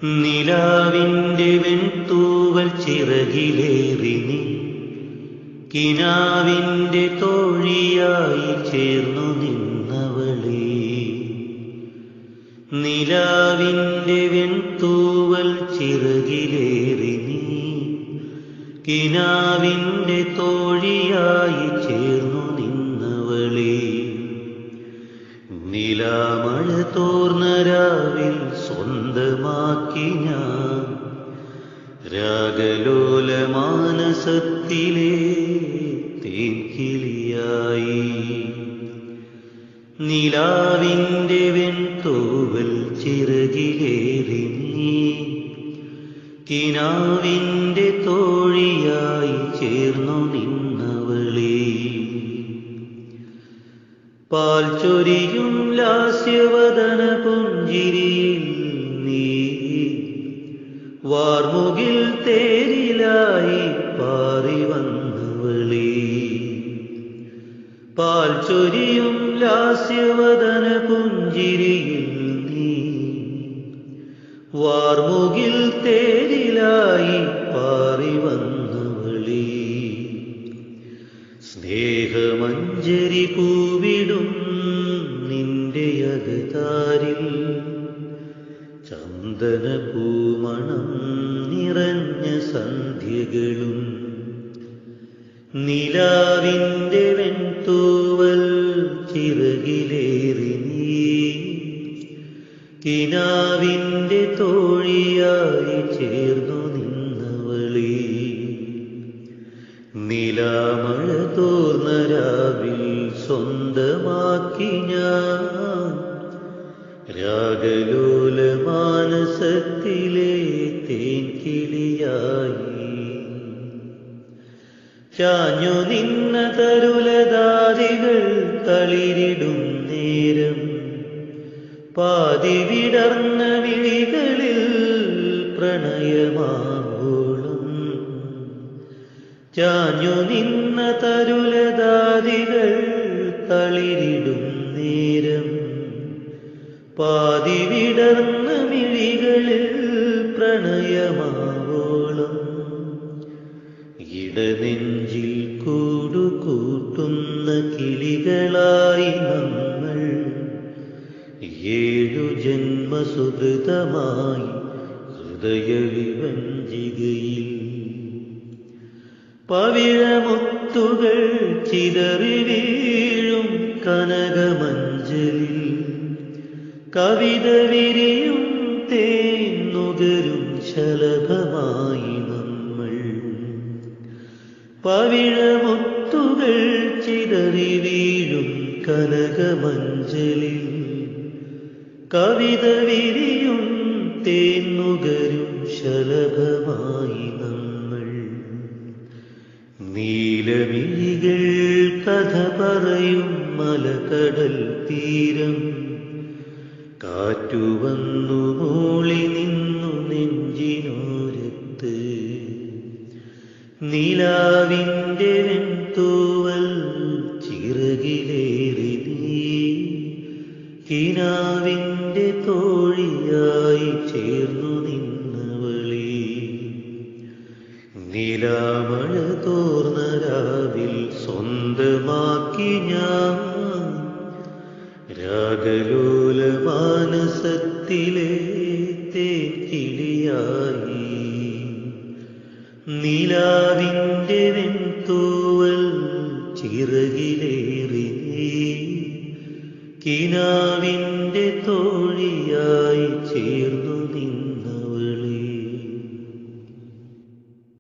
നിലാവിൻ്റെ വെൺതൂവൽ ചിറകിലേറി നീ കിനാവിൻ്റെ തോഴിയായി ചേർന്നു നിന്നവളേ. നിലാവിൻ്റെ വെൺതൂവൽ ചിറകിലേറി നീ കിനാവിൻ്റെ തോഴിയായി ചേർന്നു നിന്നവളേ. നിലാമഴ തോർന്ന രാവിൽ സ്വന്തമാക്കി ഞാൻ രാഗലോല മാനസത്തിലെ തേൻകിളിയായി. നിലാവിൻ്റെ വെൺതൂവൽ ചിറകിലേറി നീ കിനാവിൻ്റെ തോഴിയായി ചേർന്നു നിന്നവളേ. പാൽ ചൊരിയും ലാസ്യവദന പുഞ്ചിരിയിൽ നീ വാർമുകിൽ തേരിലായി പാറി വന്നവളേ. പാൽ ചൊരിയും ലാസ്യവദന പുഞ്ചിരിയിൽ നീ വാർമുകിൽ തേരിലായി പാറി വന്നവളേ. സ്നേഹമഞ്ജരി പൂവിടും നിന്റെ അകതാരിൽ ചന്ദനപൂമണം നിറഞ്ഞ സന്ധ്യകളും. നിലാവിൻ്റെ വെൺതൂവൽ ചിറകിലേറി നീ കിനാവിൻ്റെ തോഴിയായി ചേർന്നു നിന്നവളേ. നിലാമഴ തോർന്ന രാവിൽ സ്വന്തമാക്കി ഞാൻ രാഗലോല മാനസത്തിലെ തേൻകിളിയായി. ചാഞ്ഞു നിന്ന തരുലതാദികൾ തളിരിടും നേരം പാതി വിടർന്ന വിളികളിൽ പ്രണയമാവോളം. ചാഞ്ഞു നിന്ന തരുലതാദികൾ തളിരിടും നേരം പാതി വിടർന്ന മിഴികളിൽ പ്രണയമാവോളം. ഇടനെഞ്ചിൽ കൂടുകൂട്ടുന്ന കിളികളായി നമ്മൾ ഏഴു ജന്മസുഹൃതമായി ഹൃദയവിവഞ്ചികയിൽ. പവിഴമുത്തുകൾ ചിതറി വീഴും കനകമഞ്ജലിൽ കവിത വിരിയും തേന്നുകരും ശലഭമായി നമ്മൾ. പവിഴമുത്തുകൾ ചിതറി വീഴും കനകമഞ്ജലിൽ കവിത വിരിയും തേന്നുകരും ശലഭമായി നമ്മൾ. നീലമിഴികൾ കഥ പറയും മലകടൽ തീരം കാറ്റുവന്നു മൂളി നിന്നു നെഞ്ചിനോരത്ത്. നിലാവിൻ്റെ വെൺതൂവൽ ചിറകിലേറി നീ കിനാവിൻ്റെ തോഴിയായി ചേർന്നു നിന്നവളേ. നിലാമഴ തോർന്ന രാവിൽ സ്വന്തമാക്കി ഞാൻ രാഗലോല മാനസത്തിലെ തേൻകിളിയായി. നിലാവിൻ്റെ വെൺതൂവൽ ചിറകിലേറി നീ കിനാവിൻ്റെ